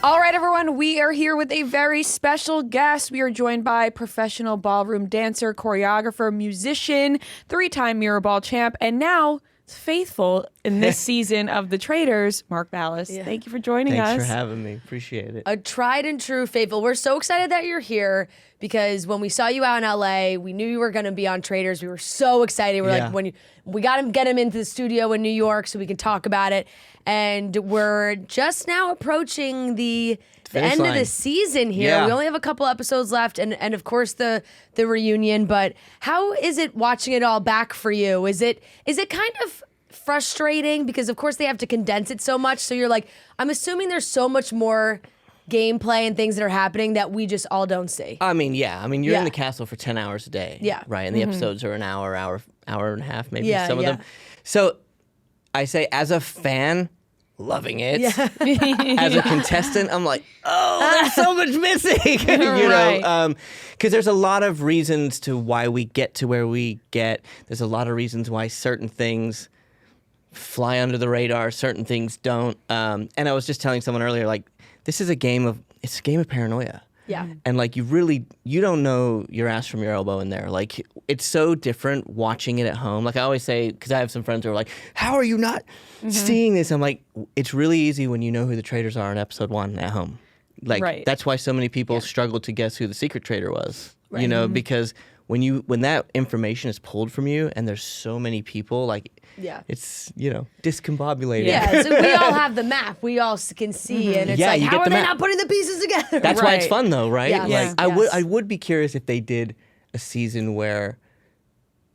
All right, everyone, we are here with a very special guest. We are joined by professional ballroom dancer, choreographer, musician, 3-time Mirror Ball champ, and now faithful in this season of The Traitors, Mark Ballas. Yeah. Thank you for joining us. Thanks for having me. Appreciate it. A tried and true faithful. We're so excited that you're here because when we saw you out in LA, we knew you were going to be on Traitors. We were so excited. We're like, we got to get him into the studio in New York so we can talk about it. And we're just now approaching the end of the season here. Yeah. We only have a couple episodes left, and of course the reunion. But how is it watching it all back for you? Is it kind of frustrating because of course they have to condense it so much? So you're like, I'm assuming there's so much more gameplay and things that are happening that we just all don't see. I mean, you're in the castle for 10 hours a day. Yeah. Right. And the episodes are an hour and a half, maybe some of them. Yeah. So I say, as a fan, loving it. As a contestant, I'm like, oh, there's so much missing. you know, because there's a lot of reasons to why we get to where we get. There's a lot of reasons why certain things fly under the radar, certain things don't. And I was just telling someone earlier, like, this is a game of paranoia. Yeah. And like you don't know your ass from your elbow in there. Like it's so different watching it at home. Like I always say, because I have some friends who are like, how are you not seeing this? I'm like, it's really easy when you know who the traitors are in episode 1 at home. Like that's why so many people struggle to guess who the secret traitor was. Right. You know, because when that information is pulled from you and there's so many people, like it's, discombobulated. Yeah, so we all have the map. We all can see, and it's like, how are they not putting the pieces together? That's why it's fun, though, right? Yes. Like, I would be curious if they did a season where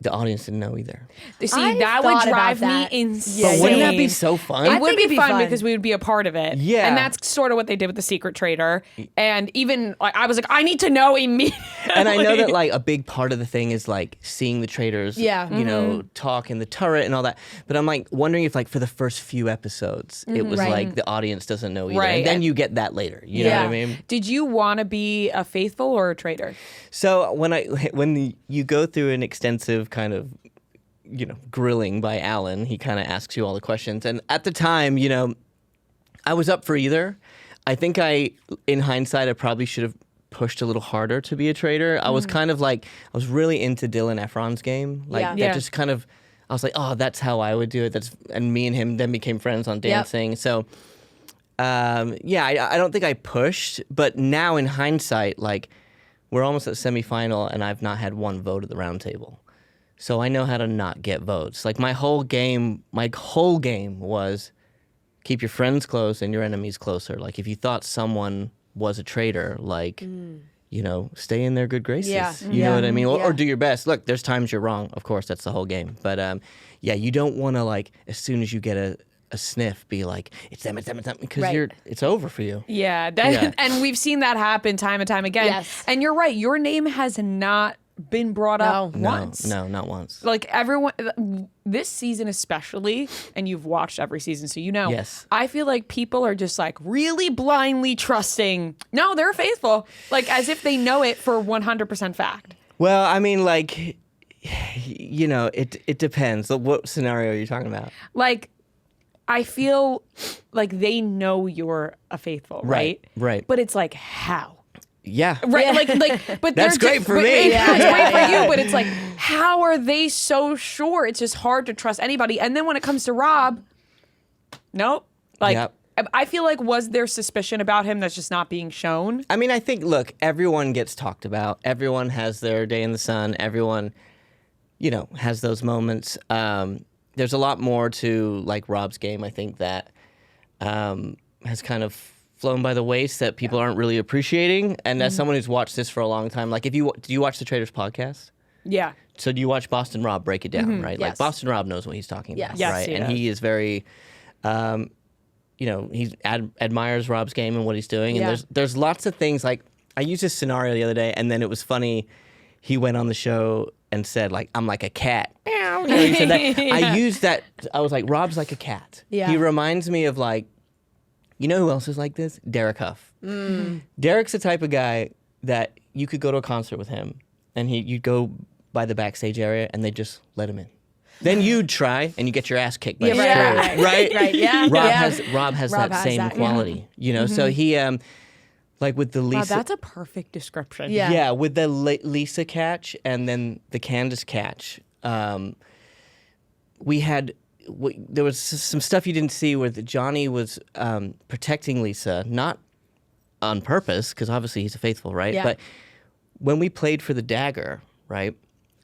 the audience didn't know either. See, that would drive me insane. But wouldn't that be so fun? It would be fun because we would be a part of it. Yeah. And that's sort of what they did with the Secret Traitor. And even, like, I was like, I need to know immediately. And I know that, like, a big part of the thing is, like, seeing the traitors, talk in the turret and all that. But I'm, like, wondering if, like, for the first few episodes, it was, like, the audience doesn't know either. Right. And then you get that later. You know what I mean? Did you want to be a faithful or a traitor? So when you go through an extensive kind of grilling by Alan, he kind of asks you all the questions. And at the time, I was up for either. I think in hindsight, I probably should have pushed a little harder to be a traitor. I was kind of like, I was really into Dylan Efron's game. Like that just kind of, I was like, oh, that's how I would do it. And me and him then became friends on dancing. So, I don't think I pushed. But now in hindsight, like, we're almost at semifinal and I've not had one vote at the round table. So I know how to not get votes. Like my whole game was keep your friends close and your enemies closer. Like if you thought someone was a traitor, like, stay in their good graces. Yeah. You know what I mean? Or do your best. Look, there's times you're wrong. Of course, that's the whole game. But you don't want to, like, as soon as you get a sniff, be like, it's them, because it's over for you. Yeah, and we've seen that happen time and time again. Yes. And you're right, your name has not been brought up once. No, not once. Like everyone, this season especially, and you've watched every season, so you know. Yes. I feel like people are just like really blindly trusting. No, they're faithful, like as if they know it for 100% fact. Well, I mean, like, it depends. What scenario are you talking about? Like, I feel like they know you're a faithful, right? Right. But it's like, how? Yeah. Right. Like, but that's great for me. It's great for you, but it's like, how are they so sure? It's just hard to trust anybody. And then when it comes to Rob, nope. Like, I feel like, was there suspicion about him that's just not being shown? I mean, I think, look, everyone gets talked about. Everyone has their day in the sun. Everyone, has those moments. There's a lot more to, like, Rob's game, I think, that has kind of flown by the waist that people aren't really appreciating. And as someone who's watched this for a long time, like, do you watch the Traitors podcast? Yeah. So do you watch Boston Rob break it down, right? Yes. Like, Boston Rob knows what he's talking about, Yes, right? he And does. he is very, he admires Rob's game and what he's doing. And there's lots of things, like, I used this scenario the other day, and then it was funny. He went on the show and said, like, I'm like a cat. He said that. I used that. I was like, Rob's like a cat. Yeah. He reminds me of, like, you know who else is like this? Derek Huff. Derek's the type of guy that you could go to a concert with him, and you'd go by the backstage area, and they just let him in. then you'd try and you get your ass kicked by right. Yeah. Rob has that same quality, you know. So he like with the Lisa. Wow, that's a perfect description. Yeah, with the Lisa catch and then the Candace catch, there was some stuff you didn't see where Johnny was protecting Lisa, not on purpose, because obviously he's a faithful, right? Yeah. But when we played for the dagger, right,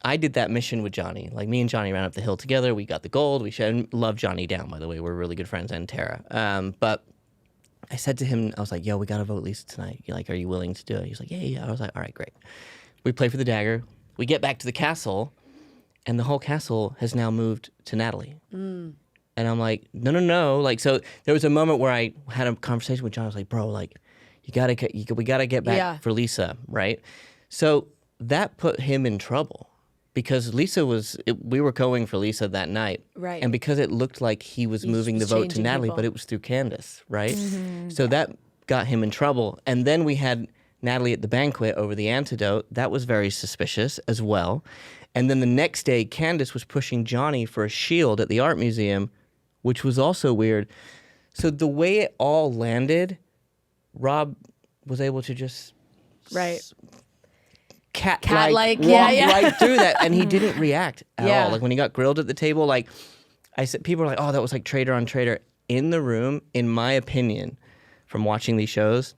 I did that mission with Johnny. Like, me and Johnny ran up the hill together. We got the gold. We love Johnny down, by the way. We're really good friends, and Tara. But I said to him, I was like, yo, we got to vote Lisa tonight. You're like, are you willing to do it? He's like, yeah. I was like, all right, great. We play for the dagger. We get back to the castle, and the whole castle has now moved to Natalie. And I'm like, no. Like, so there was a moment where I had a conversation with John. I was like, bro, like, we got to get back for Lisa, right? So that put him in trouble because we were going for Lisa that night. Right. And because it looked like he was moving the vote to Natalie, but it was through Candace, right? So that got him in trouble. And then we had Natalie at the banquet over the antidote. That was very suspicious as well. And then the next day, Candace was pushing Johnny for a shield at the art museum, which was also weird. So the way it all landed, Rob was able to just cat-like walk right through that, and he didn't react at all. Like when he got grilled at the table, like I said, people were like, "Oh, that was like traitor on traitor." In the room, in my opinion, from watching these shows,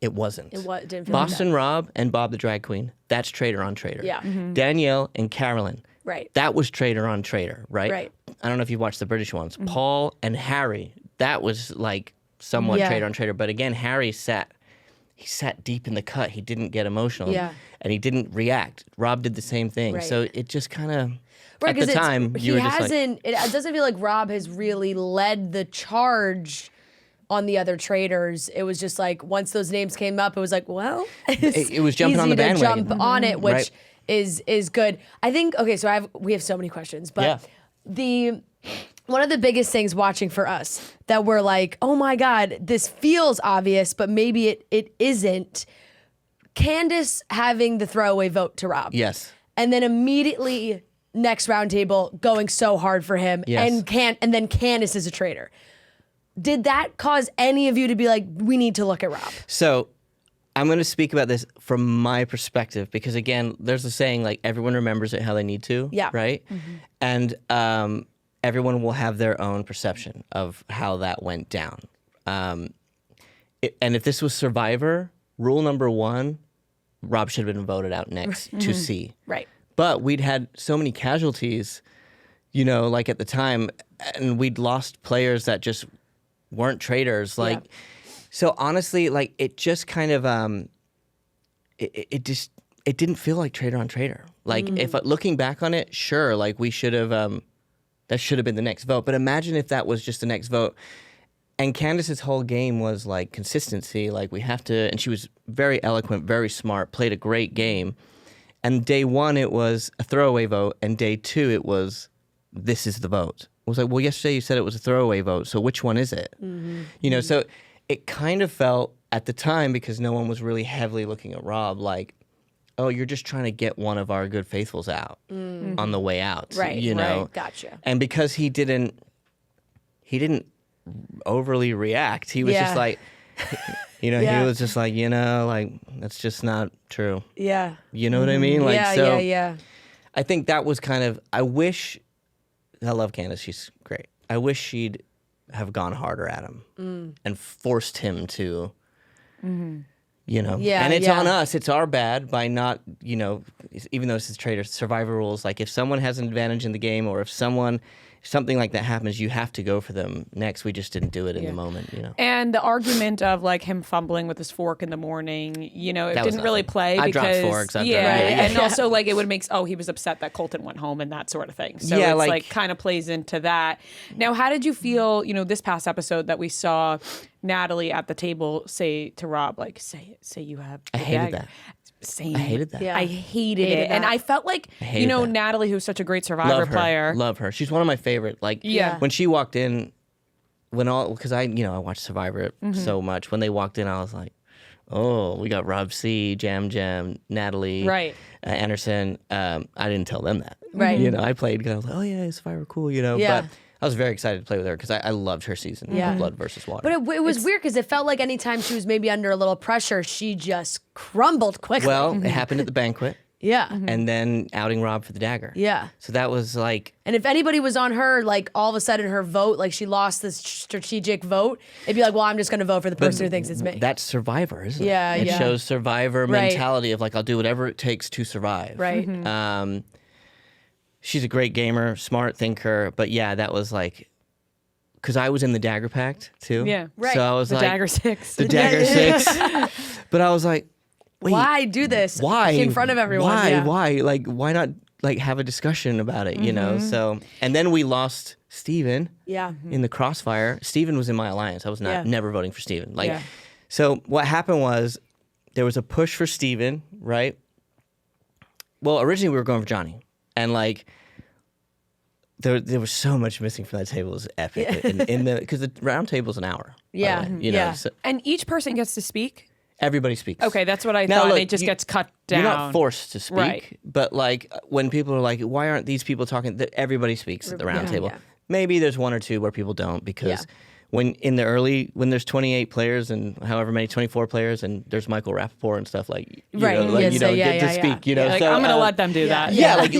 it wasn't. Didn't feel Boston like Rob and Bob the drag queen, that's traitor on traitor. Yeah. Danielle and Carolyn, right. that was traitor on traitor, right? Right. I don't know if you've watched the British ones. Paul and Harry, that was like somewhat traitor on traitor. But again, Harry sat deep in the cut. He didn't get emotional. Yeah. And he didn't react. Rob did the same thing. Right. So it just kind of, Right, at the time, you were just like... It doesn't feel like Rob has really led the charge on the other traitors. It was just like, once those names came up, it was like, well... It was jumping on the easy to bandwagon. jump on it, which Right. is good. I think, okay, so we have so many questions, but one of the biggest things watching for us that we're like, oh my God, this feels obvious, but maybe it isn't. Candace having the throwaway vote to Rob. Yes. And then immediately next roundtable going so hard for him. Yes. And then Candace is a traitor. Did that cause any of you to be like, we need to look at Rob? So I'm going to speak about this from my perspective because, again, there's a saying like everyone remembers it how they need to. Yeah. Right? And everyone will have their own perception of how that went down. And if this was Survivor, rule number one, Rob should have been voted out next to see. Right. But we'd had so many casualties, you know, like at the time, and we'd lost players that just weren't traitors. Like, so honestly, like it just kind of, it didn't feel like traitor on traitor. Like if looking back on it, sure, like we should have, that should have been the next vote. But imagine if that was just the next vote. And Candace's whole game was like consistency. Like we have to, and she was very eloquent, very smart, played a great game. And day one, it was a throwaway vote. And day two, it was, this is the vote. I was like, well, yesterday you said it was a throwaway vote. So which one is it? You know, so it kind of felt at the time, because no one was really heavily looking at Rob, like, oh, you're just trying to get one of our good faithfuls out on the way out. Right, you know? right, gotcha. And because he didn't overly react. He was just like, you know, he was just like, you know, like, that's just not true. Yeah. You know what I mean? Like, yeah. I think that was kind of, I love Candace, she's great. I wish she'd have gone harder at him and forced him to, you know. And it's on us, it's our bad by not, you know, even though this is Traitors, Survivor rules, like if someone has an advantage in the game or if something like that happens, you have to go for them next. We just didn't do it in the moment, you know. And the argument of like him fumbling with his fork in the morning, you know, it didn't really play I because dropped forks. and also like it would make he was upset that Colton went home and that sort of thing. So it's like kind of plays into that. Now, how did you feel, you know, this past episode that we saw Natalie at the table say to Rob, like, say you have. I hated that. Same. I hated that. Yeah. I hated it. And I felt like, you know, Natalie, who's such a great Survivor player. Love her. She's one of my favorite. Like, when she walked in, because I watched Survivor so much. When they walked in, I was like, oh, we got Rob C, Jam, Natalie, Anderson. I didn't tell them that. Right. You know, I played because I was like, oh yeah, Survivor, cool. You know, Yeah. but I was very excited to play with her because I loved her season. Yeah. Blood versus Water. But it was weird because it felt like anytime she was maybe under a little pressure, she just crumbled quickly. Well, it happened at the banquet. Yeah. And then outing Rob for the dagger. Yeah. So that was like, And if anybody was on her, like all of a sudden her vote, like she lost this strategic vote, it'd be like, well, I'm just going to vote for the person who thinks it's me. that's Survivor, isn't it? Yeah, It yeah. shows Survivor Right. mentality of like, I'll do whatever it takes to survive. Right. She's a great gamer, smart thinker, but yeah, that was like, because I was in the Dagger Pact too. Yeah. Right. So I was The like, Dagger 6. the Dagger 6. But I was like, wait, Why do this why in front of everyone? Why? Yeah. Why? Like, why not like have a discussion about it? You know. So, and then we lost Steven Yeah. in the crossfire. Steven was in my alliance. I was not Yeah. never voting for Steven. Like, Yeah. so what happened was there was a push for Steven, right? Well, originally we were going for Johnny, and like. There was so much missing from that table. It was epic. In the because the round table's an hour. by the Yeah. way, you know. Yeah. So And each person gets to speak? everybody speaks. Okay, that's what I Now, thought. look, and it just gets cut down. You're not forced to speak, Right. but like when people are like, "Why aren't these people talking?" Everybody speaks at the round Yeah, table. yeah. Maybe there's one or two where people don't because Yeah. when there's 28 players and however many 24 players and there's Michael Rapaport and stuff like you Right, know, like, yeah, you so don't yeah, get to yeah, speak. You know, Like, so, I'm going to let them do that. yeah, like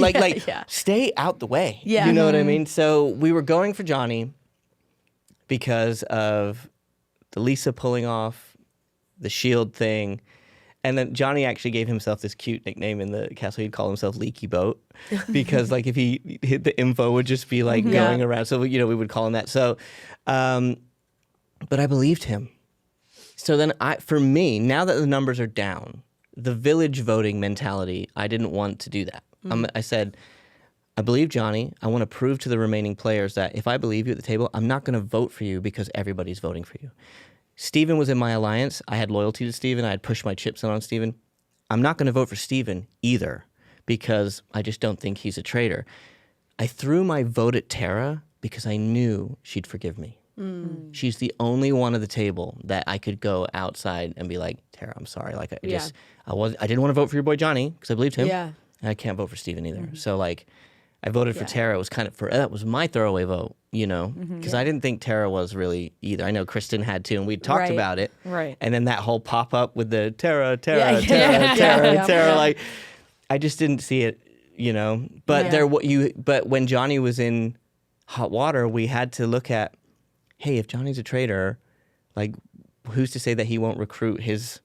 yeah. stay out the way. Yeah. You know what I mean? So we were going for Johnny because of the Lisa pulling off the shield thing. And then Johnny actually gave himself this cute nickname in the castle. He'd call himself Leaky Boat because like if he hit the info would just be like Yeah. going around. So, you know, we would call him that. So, but I believed him. So then for me, now that the numbers are down, the village voting mentality, I didn't want to do that. I said, I believe Johnny. I want to prove to the remaining players that if I believe you at the table, I'm not going to vote for you because everybody's voting for you. Steven was in my alliance. I had loyalty to Steven. I had pushed my chips in on Steven. I'm not going to vote for Steven either because I just don't think he's a traitor. I threw my vote at Tara because I knew she'd forgive me. She's the only one at the table that I could go outside and be like, Tara, I'm sorry. Like I didn't want to vote for your boy Johnny because I believed him. Yeah. And I can't vote for Steven either. So like I voted for Tara. It was kind of that was my throwaway vote, you know, because I didn't think Tara was really either. I know Kristen had too, and we talked Right. about it. Right. And then that whole pop up with the Tara, Yeah, yeah. like I just didn't see it, you know. But Yeah. but when Johnny was in hot water, we had to look at, hey, if Johnny's a traitor, like who's to say that he won't recruit his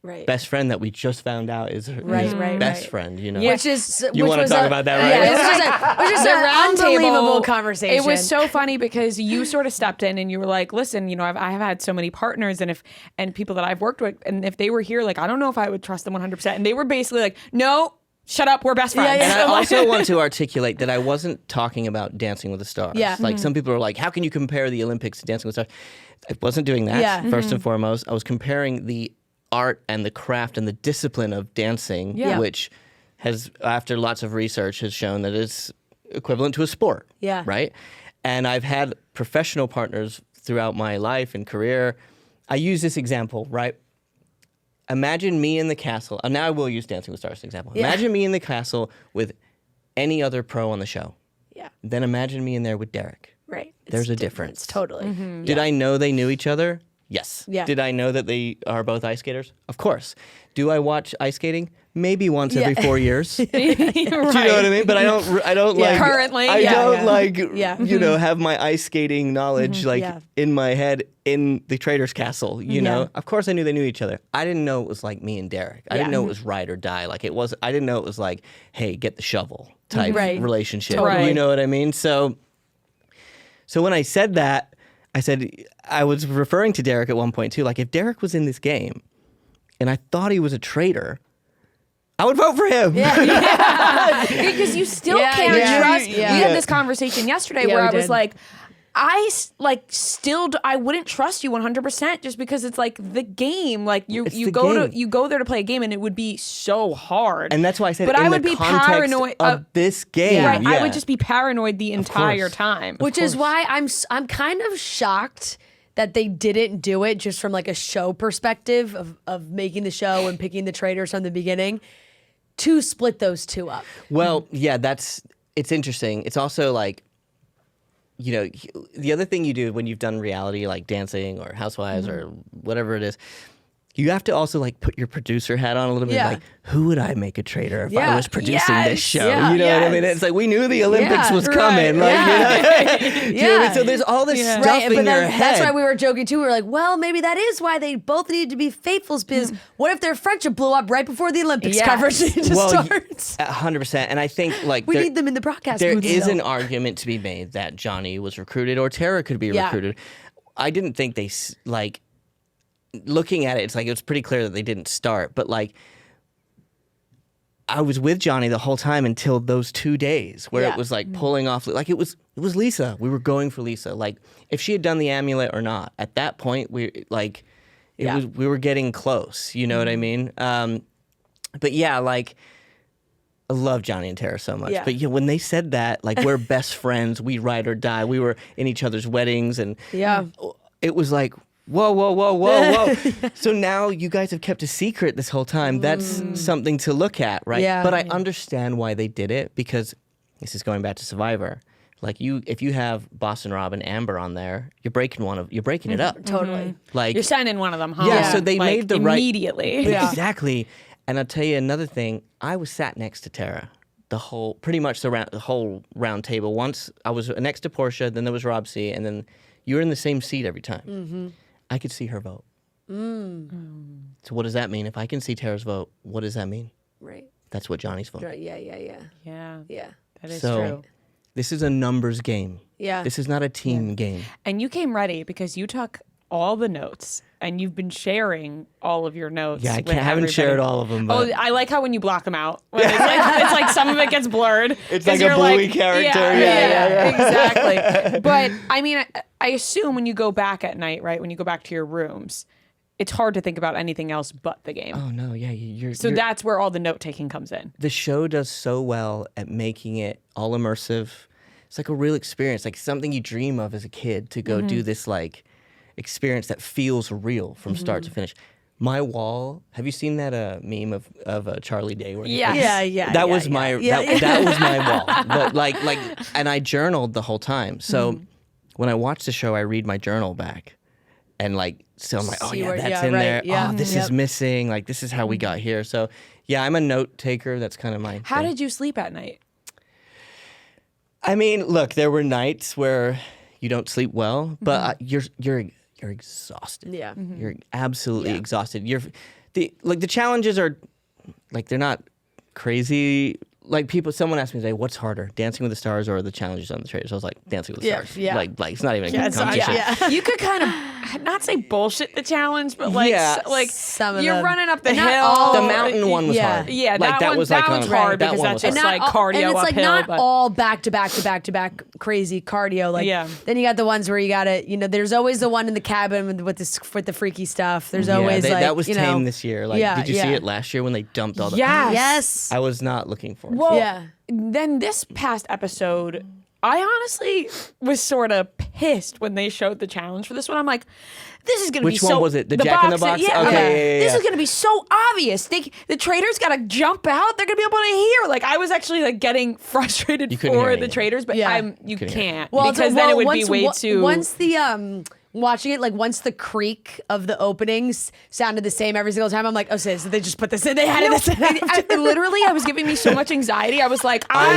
Right. best friend that we just found out is his right, best right. friend, you know. Which is You which wanna was talk about that, right? Yeah, which is The an round unbelievable table, conversation. It was so funny because you sort of stepped in and you were like, listen, you know, I have had so many partners and people that I've worked with, and if they were here, like, I don't know if I would trust them 100%. And they were basically like, no, shut up, we're best friends. Yeah, And I also want to articulate that I wasn't talking about Dancing with the Stars. Yeah. Like some people are like, how can you compare the Olympics to Dancing with the Stars? I wasn't doing that, Yeah. first and foremost. I was comparing the art and the craft and the discipline of dancing, Yeah. which has, after lots of research, has shown that it's equivalent to a sport. Yeah. Right? And I've had professional partners throughout my life and career. I use this example, right? Imagine me in the castle. Now I will use Dancing with the Stars as an example. Yeah. Imagine me in the castle with any other pro on the show. Yeah. Then imagine me in there with Derek. Right. There's a It's difference. Totally. Did I know they knew each other? Yes. Yeah. Did I know that they are both ice skaters? Of course. Do I watch ice skating? Maybe once every 4 years. Do you know what I mean? But I don't Yeah. like Currently, I yeah. don't Yeah. like Yeah. you know have my ice skating knowledge like Yeah. in my head in the Traitors Castle. You know, Yeah. of course I knew they knew each other. I didn't know it was like me and Derek. I didn't Yeah. know it was ride or die. Like it was. I didn't know it was like, hey, get the shovel type Right. relationship. Totally. You know what I mean? So when I said that. I said, I was referring to Derek at one point too. Like, if Derek was in this game and I thought he was a traitor, I would vote for him. Because you still Yeah, can't yeah. trust. Yeah. We had this conversation yesterday Yeah, where we I was did. like, I wouldn't trust you 100% just because it's like the game. Like It's you the go game. you go there to play a game and it would be so hard. And that's why I said, But in I would the be context paranoid of this game. Right, I yeah. would just be paranoid the entire course. time. Which is why I'm kind of shocked that they didn't do it just from like a show perspective of making the show and picking the traitors from the beginning to split those two up. Well, yeah, that's it's interesting. It's also like, you know, the other thing you do when you've done reality, like dancing or Housewives or whatever it is, you have to also like put your producer hat on a little bit. Yeah. Like, who would I make a traitor if I Yeah. was producing this show? Yeah. You know what I mean? It's like we knew the Olympics was Right. coming. Like, you know? Do you know what I mean? So there's all this stuff Right, in but your that's head. why we were joking too. We were like, well, maybe that is why they both need to be faithfuls, because what if their friendship blew up right before the Olympics Yes. coverage Well, starts? 100%. And I think like We need them in the broadcast there booth is still. an argument to be made that Johnny was recruited or Tara could be Yeah. recruited. I didn't think they like looking at it. It's like it was pretty clear that they didn't start, but like I was with Johnny the whole time until those 2 days where Yeah. it was like pulling off. Like it was Lisa. We were going for Lisa. Like if she had done the amulet or not, at that point we like we were getting close. You know what I mean? But yeah, like. I love Johnny and Tara so much. Yeah. But yeah, when they said that, like we're best friends, we ride or die. We were in each other's weddings, and it was like, whoa, whoa, whoa, whoa, whoa. So now you guys have kept a secret this whole time. That's something to look at, right? Yeah. But I understand why they did it, because this is going back to Survivor. Like if you have Boston Rob and Amber on there, you're breaking it up. Totally. Like You're sending one of them home. Yeah, so they like, made the right- immediately. Yeah. Exactly. And I'll tell you another thing. I was sat next to Tara pretty much the whole round table. Once I was next to Portia, then there was Rob C, and then you were in the same seat every time. Mm-hmm. I could see her vote. So what does that mean? If I can see Tara's vote, what does that mean? Right. That's what Johnny's vote. Right. Yeah. Yeah, that is So true. this is a numbers game. Yeah. This is not a team game. And you came ready because you took all the notes and you've been sharing all of your notes. Yeah, I with haven't shared everybody. all of them. Oh, But I like how when you block them out, when it's like some of it gets blurred. It's 'cause like a you're Bluey character. Yeah, exactly. But I mean, I assume when you go back at night, right? When you go back to your rooms, it's hard to think about anything else but the game. oh no, yeah, you're So that's where all the note taking comes in. the show does so well at making it all immersive. It's like a real experience, like something you dream of as a kid to go do this like experience that feels real from start to finish. My wall, have you seen that meme of Charlie Day? Where Yes. that was my that was my wall. But like and I journaled the whole time. So when I watch the show, I read my journal back. And like, so I'm like, oh See yeah, where- that's yeah, in right, there. yeah. Oh, this is missing. Like, this is how we got here. So yeah, I'm a note taker. That's kind of my How thing. did you sleep at night? I mean, look, there were nights where you don't sleep well, but you're exhausted. Yeah. You're absolutely exhausted. The challenges are like they're not crazy. Like someone asked me today, what's harder, Dancing with the Stars or the challenges on the Traitors? I was like, Dancing with the Stars. yeah. Like it's not even a it's not- competition. You could kind of not say bullshit the challenge, but like Yeah. like Some of you're them. running up the But not hill. all. The mountain one was Yeah. hard. Yeah, like that one- was that like one's on a- hard that because one that's was just hard. like cardio and it's like uphill, not but- all back to back to back to back crazy cardio. Like Yeah. then you got the ones where you got to, there's always the one in the cabin with the freaky stuff. There's always like that was you tame know, this year. Like, yeah, did you see yeah. it last year when they dumped all the? Yes. I was not looking for it. Well, Yeah. then this past episode, I honestly was sort of pissed when they showed the challenge for this one. I'm like, this is going to be Which so... one was it? The Jack in the Box? Yeah, Okay, This yeah. is going to be so obvious. The Traitors got to jump out. They're going to be able to hear. Like, I was actually like getting frustrated You couldn't hear for the anything. Traitors, but Yeah. you Couldn't hear can't. Well, because so- then it would once, be way wa- too... Once the watching it, like once the creak of the openings sounded the same every single time, I'm like, oh, so they just put this in. They had this in. Literally, I was giving me so much anxiety. I was like, I'll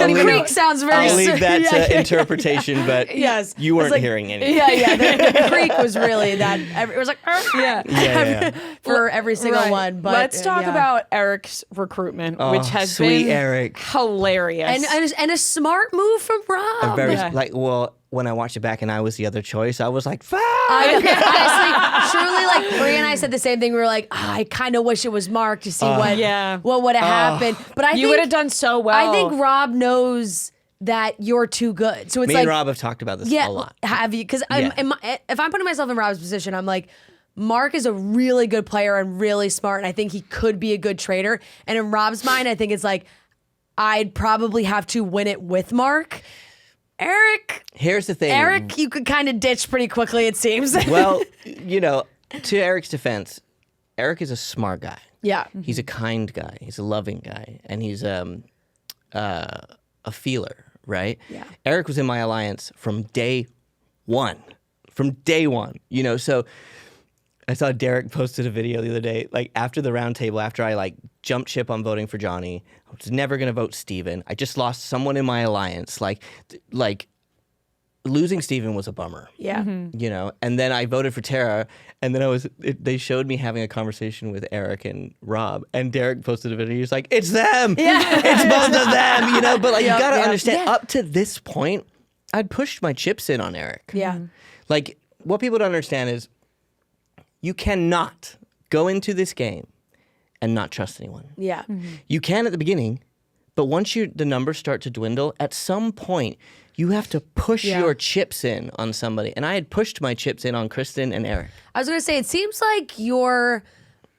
the leave- creak sounds very. I'll leave that yeah, to yeah. interpretation, but Yes, you It's weren't like- hearing anything. Yeah, the creak was really that. It was like, yeah. Yeah. for every single Right. one. But let's talk yeah. about Eric's recruitment, which has sweet been Eric. hilarious. and a smart move from Rob. Very Yeah. when I watched it back and I was the other choice, I was like, fuck. Honestly, truly, like Brie and I said the same thing. We were like, I kind of wish it was Mark to see what would have happened. But I you think would have done so well. I think Rob knows that you're too good. So it's Me like, and Rob have talked about this yeah, a lot. have you? Because Yeah. if I'm putting myself in Rob's position, I'm like, Mark is a really good player and really smart, and I think he could be a good trader. And in Rob's mind, I think it's like, I'd probably have to win it with Mark. Here's the thing. Eric, you could kind of ditch pretty quickly, it seems. Well, to Eric's defense, Eric is a smart guy. yeah. He's a kind guy. He's a loving guy, and he's a feeler, right? Yeah. Eric was in my alliance from day one. You know, so I saw Derek posted a video the other day, like after the round table, after I like jumped ship on voting for Johnny, I was never gonna vote Steven. I just lost someone in my alliance. Like losing Steven was a bummer. Yeah. You know, and then I voted for Tara, and then they showed me having a conversation with Eric and Rob, and Derek posted a video. He was like, "It's them, it's both of them," you know. But like, you gotta understand, up to this point, I'd pushed my chips in on Eric. Yeah. Like, what people don't understand is, you cannot go into this game and not trust anyone. Yeah. You can at the beginning, but once the numbers start to dwindle, at some point, you have to push your chips in on somebody. And I had pushed my chips in on Kristen and Eric. I was going to say, it seems like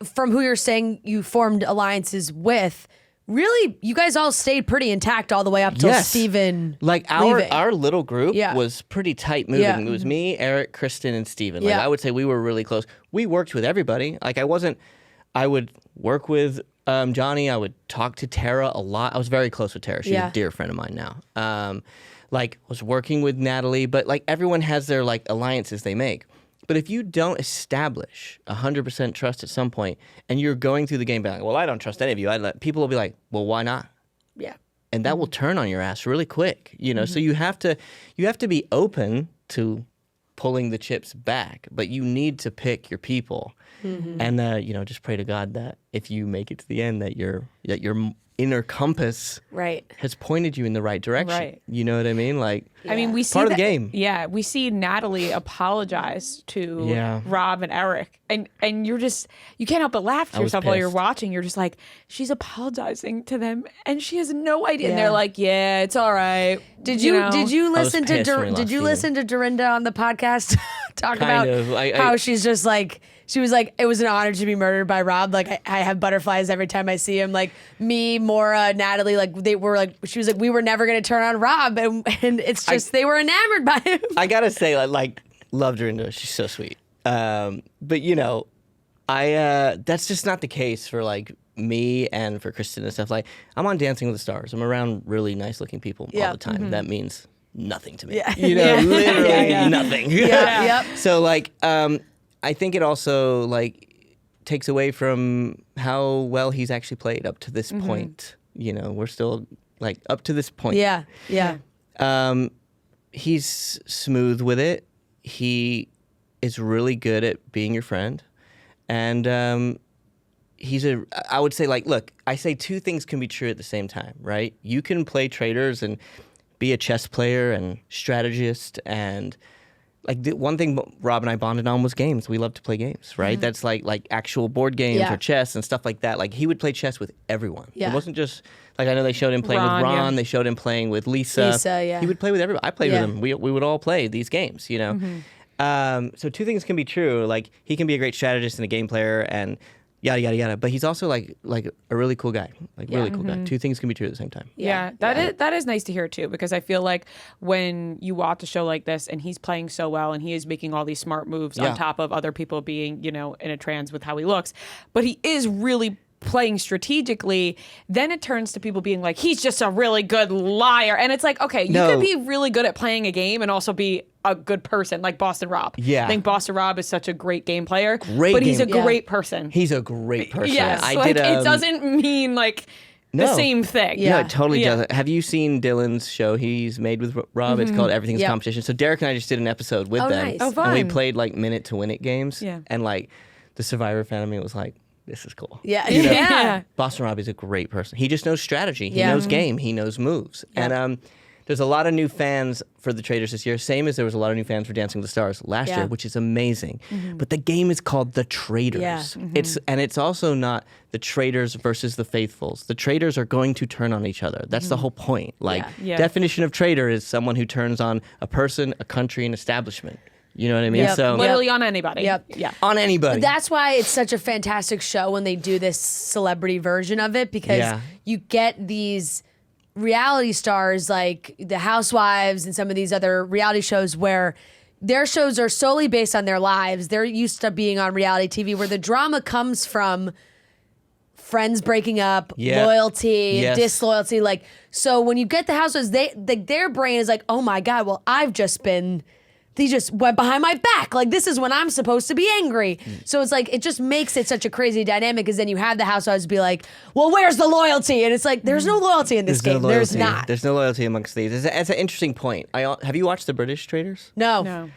from who you're saying you formed alliances with, really, you guys all stayed pretty intact all the way up till Steven Like leaving. our little group was pretty tight moving. Yeah. It was me, Eric, Kristen, and Steven. Like Yeah. I would say we were really close. We worked with everybody. Like I would work with Johnny. I would talk to Tara a lot. I was very close with Tara. She's a dear friend of mine now. Like was working with Natalie, but like everyone has their like alliances they make. But if you don't establish 100% trust at some point, and you're going through the game being like, well, I don't trust any of you, people will be like, well, why not? Yeah. And that will turn on your ass really quick, you know. So you have to be open to pulling the chips back, but you need to pick your people, and you know, just pray to God that if you make it to the end, that your inner compass has pointed you in the right direction. Right. You know what I mean? Like, I mean, we see part of the game. Yeah, we see Natalie apologize to Rob and Eric, and you can't help but laugh to I was yourself while you're pissed. watching. You're just like, she's apologizing to them, and she has no idea. And they're like, yeah, it's all right. Did you listen to pissed when we lost Did you Steven. listen to Dorinda on the podcast talk Kind about of. how she's just like, she was like, it was an honor to be murdered by Rob. Like I have butterflies every time I see him. Like me, Maura, Natalie, like they were like, she was like, we were never gonna turn on Rob, and it's just they were enamored by him. I gotta say, like love Dorinda. She's so sweet. But you know, that's just not the case for like me and for Kristen and stuff. Like I'm on Dancing with the Stars. I'm around really nice looking people all the time. That means nothing to me. Yeah. You know, literally nothing. Yep. So like, I think it also like takes away from how well he's actually played up to this point. You know, we're still like up to this point. Yeah. He's smooth with it. He is really good at being your friend. And I would say, like, look, I say two things can be true at the same time, right? You can play Traitors and be a chess player and strategist. And like the one thing Rob and I bonded on was games. We love to play games, right? That's like actual board games or chess and stuff like that. Like he would play chess with everyone. It wasn't just like, I know they showed him playing with Ron. They showed him playing with Lisa. He would play with everybody. I played with him. We would all play these games, you know? So two things can be true. Like he can be a great strategist and a game player and yada, yada, yada. But he's also like a really cool guy, really cool guy. Two things can be true at the same time. That is nice to hear too, because I feel like when you watch a show like this and he's playing so well and he is making all these smart moves on top of other people being, you know, in a trance with how he looks, but he is really playing strategically, then it turns to people being like, he's just a really good liar. And it's like, okay, you could be really good at playing a game and also be a good person, like Boston Rob. Yeah. I think Boston Rob is such a great game player, Great but he's a game- great person. He's a great person. Yes, I like did, it doesn't mean like the No. same thing. No, it totally doesn't. Have you seen Dylan's show he's made with Rob? It's called Everything's Competition. So Derek and I just did an episode with them. Nice. Oh, fun. And we played like minute to win it games. Yeah. And like the Survivor fan of me was like, this is cool. Yeah. You know? Yeah. Boston Rob is a great person. He just knows strategy. He Yeah. knows game. He knows moves. And there's a lot of new fans for the Traitors this year, same as there was a lot of new fans for Dancing with the Stars last year, which is amazing. But the game is called the Traitors. Yeah. It's also not the Traitors versus the Faithfuls. The Traitors are going to turn on each other. That's the whole point. Like, definition of traitor is someone who turns on a person, a country, an establishment. You know what I mean? Yep. So Literally on anybody. Yep. Yeah. on anybody. That's why it's such a fantastic show when they do this celebrity version of it, because you get these reality stars like the Housewives and some of these other reality shows where their shows are solely based on their lives. They're used to being on reality TV where the drama comes from friends breaking up, Yeah. loyalty, Yes. disloyalty. Like, so when you get the housewives, their brain is like, oh my God, well, they just went behind my back. Like, this is when I'm supposed to be angry. So it's like, it just makes it such a crazy dynamic because then you have the housewives be like, well, where's the loyalty? And it's like, there's no loyalty in this game. There's not. There's no loyalty amongst these. It's an interesting point. Have you watched the British Traitors? No,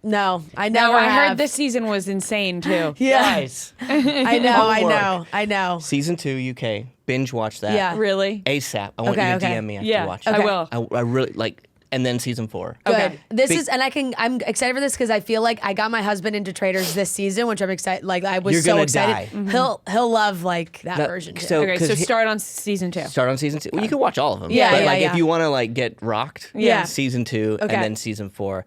I No, never I have. heard this season was insane too. Yeah. Guys. I know. Season 2 UK. Binge watch that. Yeah. Really? ASAP. I want Okay, you to okay. DM me after Yeah, you watch I it. will. I really like, and then season 4. Good. Okay. This is, and I'm excited for this because I feel like I got my husband into Traitors this season, which I'm excited. Like, I was You're so gonna excited. die. He'll love like that No, version too. so- Okay, so 'cause start on season 2. Start on season 2. Well, you can watch all of them. Yeah, but yeah, like yeah. if you want to like get rocked, Yeah. season 2 Okay. and then season 4.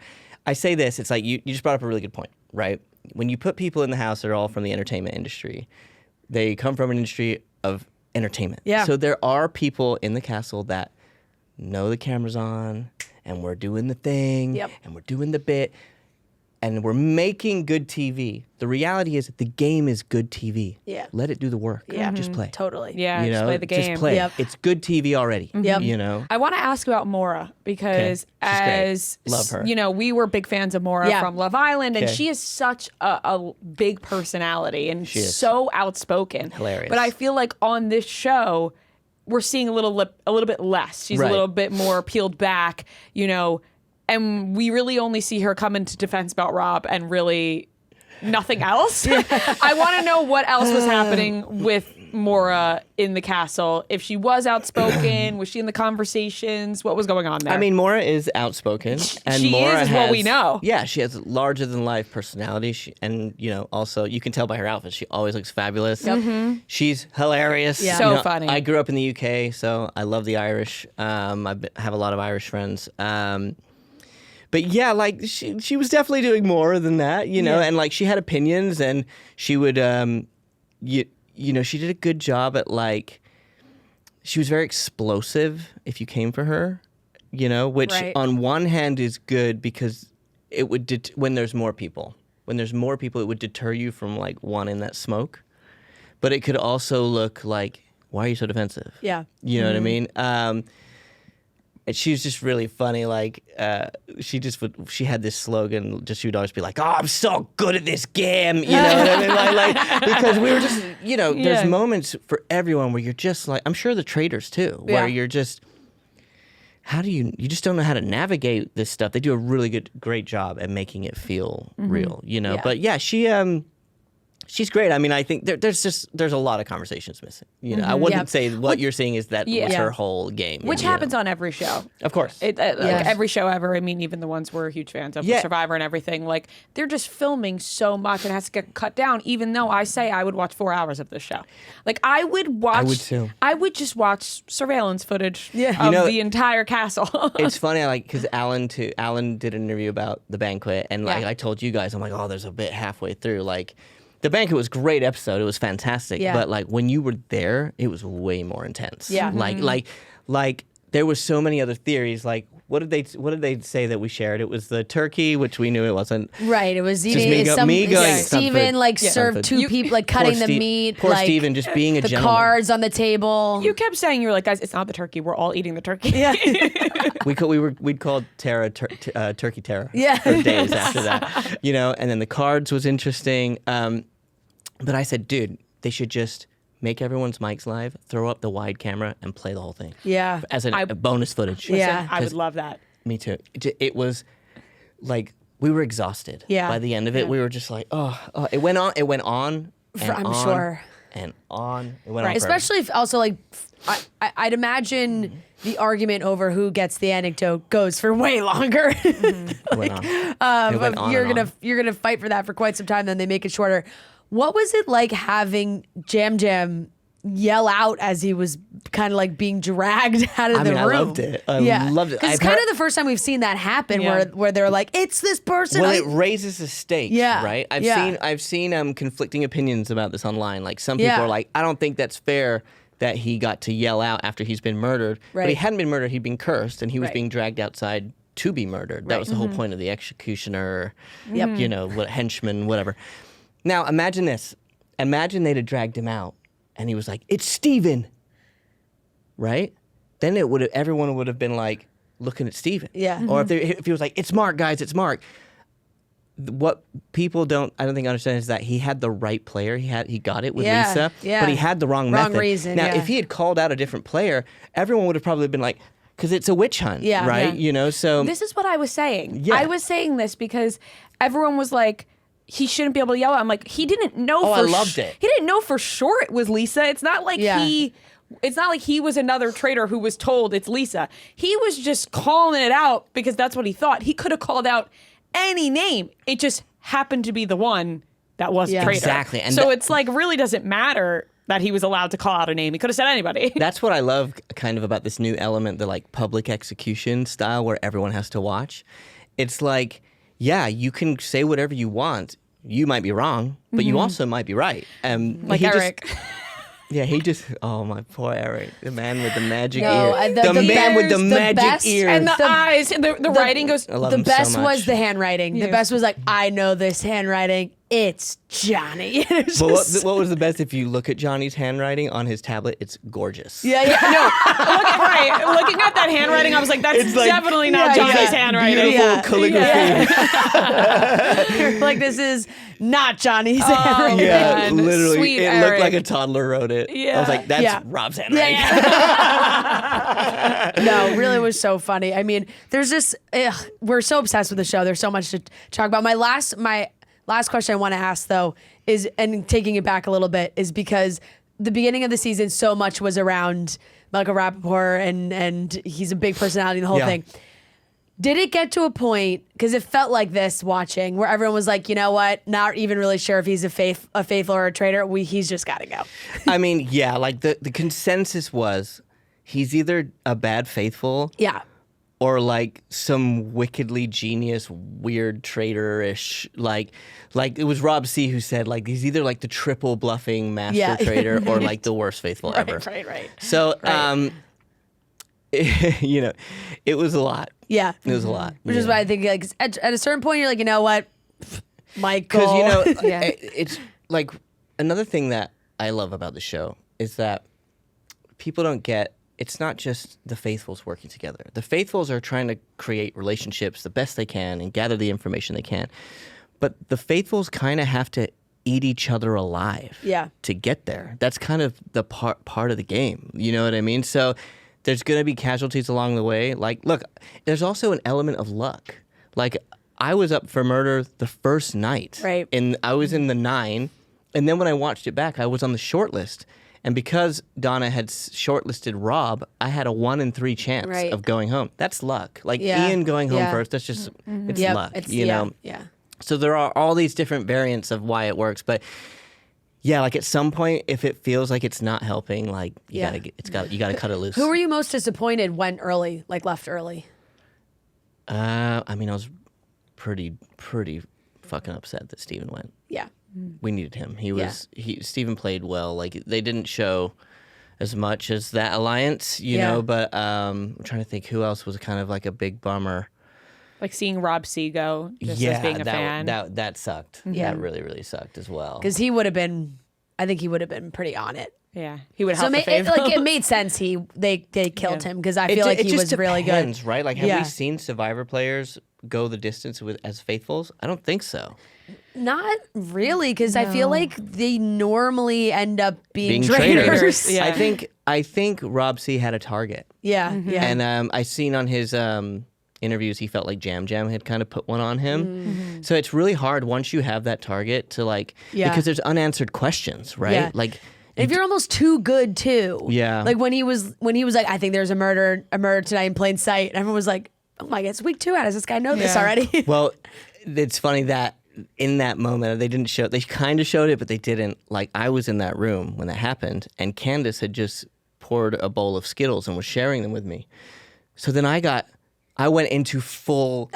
I say this, it's like you just brought up a really good point, right? When you put people in the house that are all from the entertainment industry, they come from an industry of entertainment. Yeah. So there are people in the castle that know the camera's on and we're doing the thing Yep. and we're doing the bit and we're making good TV. The reality is that the game is good TV. Yeah. Let it do the work. Yeah. Just play. Totally. Yeah, You just know, play the game. Just play. Yep. It's good TV already. Yep. You know. I want to ask about Maura because Okay. She's great. Love her. you know, we were big fans of Maura Yeah. from Love Island, and Okay. she is such a big personality and is. so outspoken. Hilarious. But I feel like on this show, we're seeing a little bit less. She's Right. a little bit more peeled back, you know, and we really only see her come into defense about Rob and really nothing else. I want to know what else was happening with Maura in the castle. If she was outspoken, was she in the conversations? What was going on there? I mean, Maura is outspoken, and She Maura is has, what we know. Yeah, she has larger than life personality, and you know, also you can tell by her outfit, she always looks fabulous. She's hilarious. Yeah. So You know, funny. I grew up in the UK, so I love the Irish. Have a lot of Irish friends. But yeah, like she was definitely doing more than that, you know, and like she had opinions, and she would, you know, she did a good job at like, she was very explosive if you came for her, you know, which Right. on one hand is good because it would, when there's more people, it would deter you from like wanting that smoke. But it could also look like, why are you so defensive? Yeah. You know what I mean? And she was just really funny. Like she had this slogan. She would always be like, "Oh, I'm so good at this game," you know what I mean? Like because we were just, you know, Yeah. there's moments for everyone where you're just like, I'm sure the Traitors too, where Yeah. you're just, you just don't know how to navigate this stuff. They do a really great job at making it feel real, you know. Yeah. But yeah, she's great. I mean, I think there's a lot of conversations missing. You know, I wouldn't Yep. say what you're seeing is that Yeah. was her whole game, which you know. happens on every show. Of course. Like Yes. every show ever. I mean, even the ones we're huge fans of, Yeah. Survivor and everything. Like they're just filming so much and it has to get cut down. Even though I say I would watch 4 hours of this show, like I would watch. I would too. I would just watch surveillance footage of You know, the entire castle. It's funny, because Alan did an interview about the banquet, and like Yeah. I told you guys, I'm like, oh, there's a bit halfway through. Like, the banquet was a great episode; it was fantastic. Yeah. But like when you were there, it was way more intense. Yeah. Like there was so many other theories. Like, what did they say that we shared? It was the turkey, which we knew it wasn't. Right. It was Just eating me going, "It's not Steven food." like Yeah. It's served not two food. people, like Poor cutting the Steve- meat, Poor like Steven just being a the gentleman. cards on the table. You kept saying, you were like, guys, it's not the turkey. We're all eating the turkey. Yeah. We'd called Tara Turkey Tara. Yeah. For days after that, you know. And then the cards was interesting. But I said, dude, they should just make everyone's mics live, throw up the wide camera, and play the whole thing. Yeah. As a bonus footage. Yeah. I would love that. Me too. It was like we were exhausted. Yeah. By the end of it, we were just like, oh. It went on. It went on. And I'm on, sure. And on. It went Right. on. forever. Especially if also like I'd imagine the argument over who gets the anecdote goes for way longer. It went on. It went on you're and gonna on. you're gonna fight for that for quite some time, then they make it shorter. What was it like having Jam Jam yell out as he was kind of like being dragged out of the room? I loved it. I loved it. Because it's I've kind heard- of the first time we've seen that happen, Yeah. where they're like, "It's this person." Well, it raises the stakes, Yeah, right? yeah. I've seen conflicting opinions about this online. Like some people Yeah. are like, I don't think that's fair that he got to yell out after he's been murdered. But he Right. hadn't been murdered; he'd been cursed, and he was Right. being dragged outside to be murdered. That was the whole point of the executioner. Yep. You know, what henchman, whatever. Now imagine this. Imagine they'd have dragged him out, and he was like, "It's Steven." Right? Then everyone would have been like looking at Steven. Yeah. Or if he was like, "It's Mark, guys, it's Mark." What people I don't think understand is that he had the right player. He got it with Lisa, but he had the wrong method. reason. Now, if he had called out a different player, everyone would have probably been like, because it's a witch hunt, right? So This is what I was saying. Yeah. I was saying this because everyone was like, he shouldn't be able to yell. I'm like, he didn't know. I loved it. He didn't know for sure it was Lisa. It's not like It's not like he was another traitor who was told it's Lisa. He was just calling it out because that's what he thought. He could have called out any name. It just happened to be the one that was the traitor. Exactly. And so it's like really doesn't matter that he was allowed to call out a name. He could have said anybody. That's what I love kind of about this new element, the like public execution style where everyone has to watch. It's like, yeah, you can say whatever you want. You might be wrong, but you also might be right. Like Eric. Oh, my poor Eric, the man with the magic No, ear. the man with the ears, the magic best, ears. And the eyes, and the writing goes. I love The him best so much. was the handwriting. The best was like, I know this handwriting. It's Johnny. It was But just- what was the best? If you look at Johnny's handwriting on his tablet, it's gorgeous. yeah. Looking at that handwriting, I was like, that's It's like- definitely not Johnny's handwriting. Beautiful calligraphy. Like, this is not Johnny's Oh, handwriting. Yeah, Man, literally. sweet It Eric. looked like a toddler wrote it. I was like, that's Yeah. Rob's handwriting. No, really was so funny. I mean, there's just we're so obsessed with the show. There's so much to talk about. My last question I want to ask though is, and taking it back a little bit, is because the beginning of the season so much was around Michael Rapaport and he's a big personality in the whole Yeah. thing. Did it get to a point, because it felt like this watching, where everyone was like, you know what, not even really sure if he's a faithful or a traitor. He's just got to go. I mean, yeah, like the consensus was he's either a bad faithful Yeah. or like some wickedly genius, weird traitor-ish. Like it was Rob C. who said like he's either like the triple bluffing master Yeah. traitor or like the worst faithful ever. Right. So, it was a lot. Yeah. It was a lot. Which is why I think like at a certain point you're like, you know what, Michael. Because Yeah. it's like another thing that I love about the show is that people don't get. It's not just the faithfuls working together. The faithfuls are trying to create relationships the best they can and gather the information they can. But the faithfuls kind of have to eat each other alive to get there. That's kind of the part of the game. You know what I mean? So there's going to be casualties along the way. Like, look, there's also an element of luck. Like, I was up for murder the first night. Right. And I was in the 9. And then when I watched it back, I was on the short list. And because Donna had shortlisted Rob, I had a 1 in 3 chance of going home. That's luck. Like Ian going home first, that's just, it's luck, you know? Yeah. So there are all these different variants of why it works. But yeah, like at some point, if it feels like it's not helping, like you gotta cut it loose. Who were you most disappointed went early, like left early? I mean, I was pretty fucking upset that Steven went. Yeah. We needed him. Steven played well. Like they didn't show as much as that alliance, you know, but I'm trying to think who else was kind of like a big bummer. Like seeing Rob C go just as being a fan. That sucked. Yeah. That really, really sucked as well. Because I think he would have been pretty on it. Yeah, he would So help the faithful. it made sense. They killed him because I feel like he was really good. Depends, right? Like, have Yeah. we seen Survivor players go the distance as faithfuls? I don't think so. Not really, because I feel like they normally end up being traitors. traitors. Yeah. I think Rob C had a target. Yeah. Yeah. And I seen on his interviews he felt like Jam had kind of put one on him. So it's really hard once you have that target to like because there's unanswered questions, right? Yeah. Like And if you're almost too good too. Yeah. Like when he was like, I think there's a murder tonight in plain sight. And everyone was like, oh my God, it's week 2. How does this guy know this already? well, it's funny that in that moment they didn't show. They kind of showed it, but they didn't. Like I was in that room when that happened, and Candace had just poured a bowl of Skittles and was sharing them with me. So then I went into full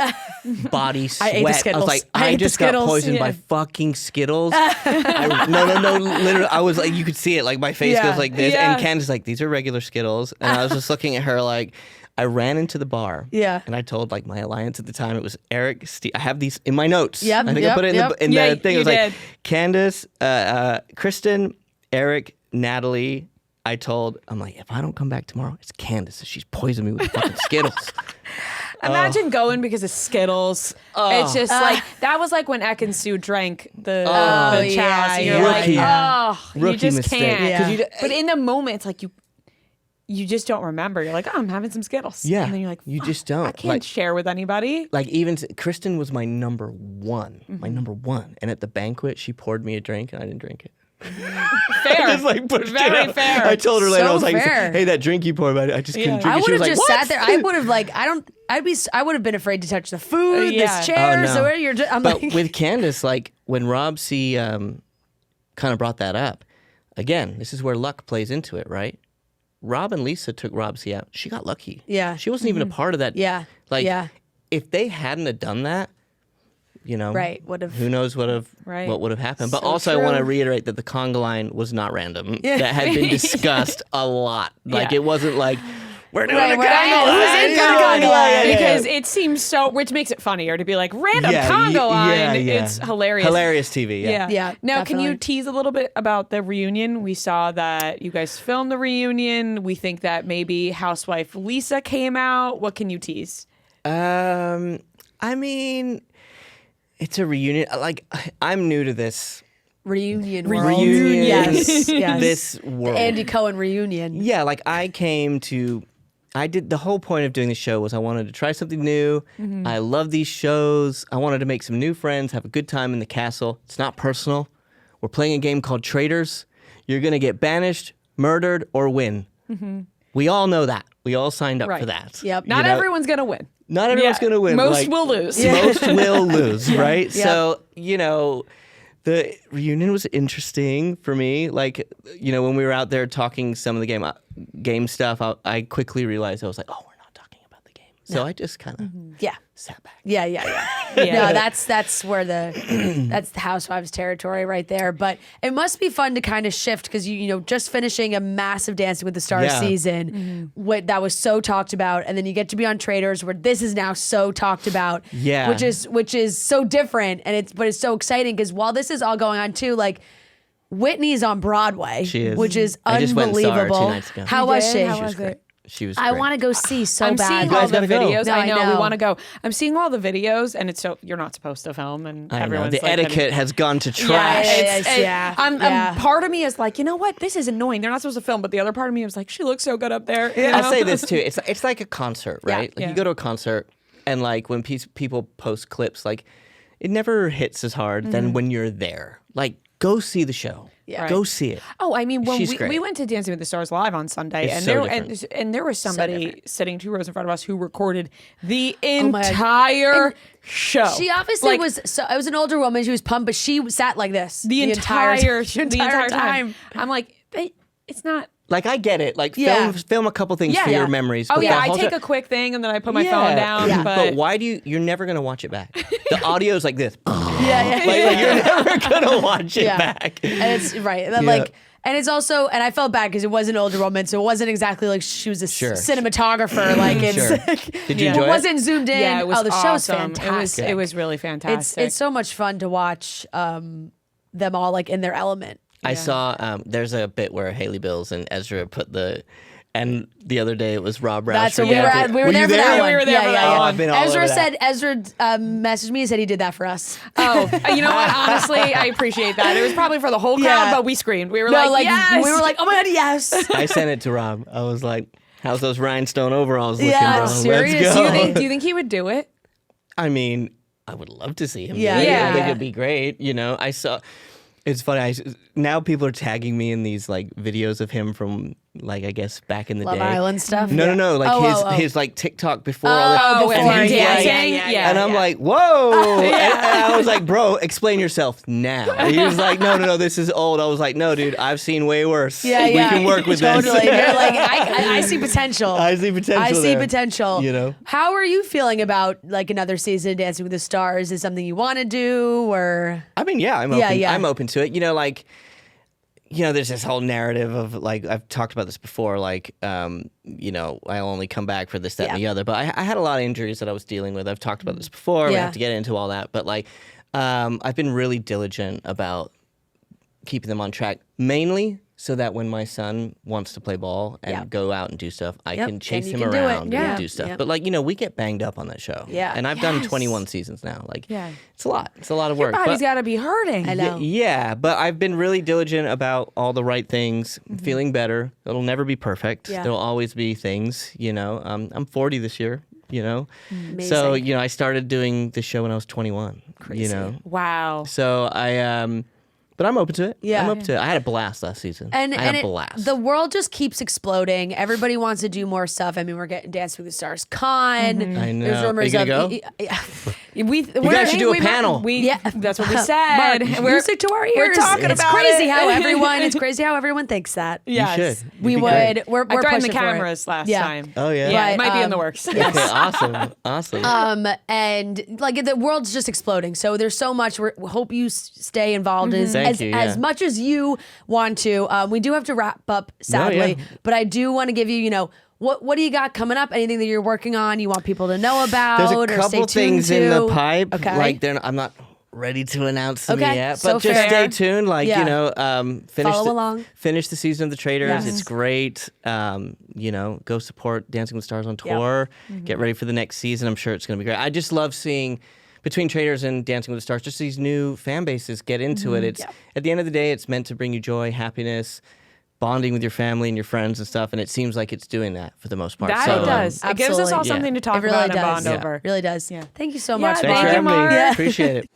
body sweat. I ate the Skittles. was like, I I ate the just got Skittles. poisoned by fucking Skittles. No, literally, I was like, you could see it, like my face goes like this, and Candace like, these are regular Skittles, and I was just looking at her like. I ran into the bar, and I told like my alliance at the time. It was Eric, Steve. I have these in my notes. Yep, I think I put it in the thing. It you was like did. Candace, Kristen, Eric, Natalie, I'm like, if I don't come back tomorrow, it's Candace. She's poisoned me with fucking Skittles. Imagine going because of Skittles. It's just like that was like when Ekin-Su drank the chows. yeah, You're Rookie. like, you Rookie just mistake. can't. Yeah. 'Cause you But in the moment, it's like you just don't remember. You're like, oh, I'm having some Skittles. Yeah, And then you're like, you "Fuck, just don't. I can't share with anybody. Like even Kristen was my number one, and at the banquet she poured me a drink and I didn't drink it. Fair. Just like pushed it Very out. fair. I told her later, So I was like, fair. hey, that drink you poured, I just couldn't drink I it. She would was have like, just what? sat there. I would have like I would have been afraid to touch the food, Yeah. this chair. Oh, no. So where you're just, I'm But like, with Candace, like when Rob C kind of brought that up, again, this is where luck plays into it, right? Rob and Lisa took Rob C out. She got lucky. Yeah. She wasn't even a part of that. Yeah. Like, Yeah. if they hadn't have done that, Right, would've- who knows Right. what would have happened. But So also, I want to true. reiterate that the conga line was not random. Yeah. That had been discussed a lot. Like, Yeah. it wasn't like, we're doing Right, a we're- conga who's line. in Yeah, conga yeah, line? yeah, yeah. Because it seems so, which makes it funnier to be like random conga line. It's hilarious. Hilarious TV, yeah. Yeah. Yeah, Now, can you definitely. tease a little bit about the reunion? We saw that you guys filmed the reunion. We think that maybe housewife Lisa came out. What can you tease? I mean, it's a reunion. Like, I'm new to this reunion world. reunion. Yes, yes. This world. Andy Cohen reunion. Yeah, like I did the whole point of doing the show was I wanted to try something new. I love these shows. I wanted to make some new friends, have a good time in the castle. It's not personal. We're playing a game called Traitors. You're going to get banished, murdered, or win. We all know that. We all signed up for Right. that. Yep. Not You know? everyone's going to win. Not everyone's Yeah. going to win. Most like, will lose. Most will lose, right? So, the reunion was interesting for me. Like, when we were out there talking some of the game stuff, I quickly realized I was like, oh, we're not talking about the game. So I just kind of Yeah. sat back. Yeah. No, that's where that's the Housewives territory right there. But it must be fun to kind of shift because just finishing a massive Dancing with the Stars Yeah. season, what that was so talked about, and then you get to be on Traitors where this is now so talked about. Yeah. which is so different, and it's so exciting because while this is all going on too, like. Whitney's on Broadway, She is. which is I just went and saw her 2 unbelievable. nights ago. How You was did? she? How She was was great. it? She was I great. want to go see so I'm bad. seeing guys all the gotta go. videos. No, I know we know. want to go. I'm seeing all the videos, and it's so you're not supposed to film, and I know. everyone's The like, etiquette has gone to Yeah, trash. I'm part of me is like, you know what? This is annoying. They're not supposed to film, but the other part of me was like, she looks so good up there. You know? I'll say this too. It's like a concert, right? Like Yeah. you go to a concert, and like when people post clips, like it never hits as hard than when you're there. Like, go see the show. Yeah. Go see it. Oh, I mean, when She's we great. went to Dancing with the Stars live on Sunday, It's and so there different. and there was somebody different. sitting 2 rows in front of us who recorded the Oh my God. entire show. She obviously Like, was. So it was an older woman. She was pumped, but she sat like this the entire entire time. I'm like, it's not. Like, I get it. Like, Yeah. film a couple things Yeah. for Yeah. your memories. Oh but yeah, the I whole take time- a quick thing and then I put my Yeah. phone down. Yeah. But why do you're never gonna watch it back. The audio's like this. Yeah, Like, you're never gonna watch it Yeah. back. And it's right. And then, Yeah. like, and it's also, and I felt bad because it was an older woman, so it wasn't exactly like she was a Sure. cinematographer. Like it's, Sure. Did you Yeah. enjoy it it? wasn't zoomed in. yeah, it was oh, the show's awesome. fantastic. It was really fantastic. It's so much fun to watch them all like in their element. I saw there's a bit where Haley Bills and Ezra and the other day it was Rob Rausch. That's what from we were Dancing- at. We were you there for that one. We were there for that Oh, one. I've been all Ezra over that. messaged me and said he did that for us. Oh, you know what? Honestly, I appreciate that. It was probably for the whole crowd, Yeah. but we screamed. We were No, like, yes! we were like, oh my god, yes. I sent it to Rob. I was like, "How's those rhinestone overalls looking, Yeah, bro? serious? Let's do go." you think he would do it? I mean, I would love to see him. Yeah, do it. yeah. I think it'd be great. I saw. It's funny. Now people are tagging me in these like videos of him from like I guess back in the Love day. Island stuff. No. Like Oh, his like TikTok before all that. Oh, with before him he did. dancing? Yeah. And I'm like, whoa. And I was like, bro, explain yourself now. And he was like, no, this is old. I was like, no, dude, I've seen way worse. Yeah, We can work with totally. this. You're like, I see potential. I see potential I see there. potential. How are you feeling about like another season of Dancing with the Stars? Is it something you want to do or? I mean, yeah, I'm open. Yeah. I'm open to it. There's this whole narrative of like I've talked about this before. Like, I'll only come back for this, that, and the other. But I had a lot of injuries that I was dealing with. I've talked about this before. We Yeah. have to get into all that. But like, I've been really diligent about keeping them on track. Mainly so that when my son wants to play ball and go out and do stuff, I can chase him you can do it. around Yeah. and do stuff. Yep. But like, we get banged up on that show. Yeah. And I've done 21 seasons now. Like, it's a lot. It's a lot of work. Body's But- got to be hurting. I know. yeah, but I've been really diligent about all the right things, feeling better. It'll never be perfect. Yeah. There'll always be things, I'm 40 this year, Amazing. So, I started doing this show when I was 21, Wow. So but I'm open to it. Yeah. I'm open to it. I had a blast last season. And I had a it- blast. the world just keeps exploding. Everybody wants to do more stuff. I mean, we're getting Dance with the Stars Con. I know. There's rumors Are you gonna of go? We guys should do a panel. That's what we said. Mark, music to our ears. We're talking it's about crazy it. how everyone. It's crazy how everyone thinks that. Yes. You should. We It'd be would. great. We're I threatened the pushing for it. cameras last time. Oh, yeah? Yeah, it But, might be in the works. Okay, awesome. And like the world's just exploding. So there's so much. We hope you stay involved Thank you, as yeah. much as you want to. We do have to wrap up, sadly, yeah. but I do want to give you, what do you got coming up? Anything that you're working on? You want people to know about? There's a or stay couple tuned things to? in the pipe. Okay. Like I'm not ready to announce them Okay, yet, so but just fair. stay tuned. Like Yeah. finish Follow along. Finish the season of the Traitors. Yes. It's great. Go support Dancing with the Stars on tour. Get ready for the next season. I'm sure it's going to be great. I just love seeing. Between Traitors and Dancing with the Stars, just these new fan bases get into it. It's at the end of the day, it's meant to bring you joy, happiness, bonding with your family and your friends and stuff. And it seems like it's doing that for the most part. That So, it does. It gives us all Absolutely. something to talk It really about and does. bond Yeah. over. Really does. Yeah. Thank you so Yeah, much. Thanks Thank for you, having me. Mark. Appreciate it.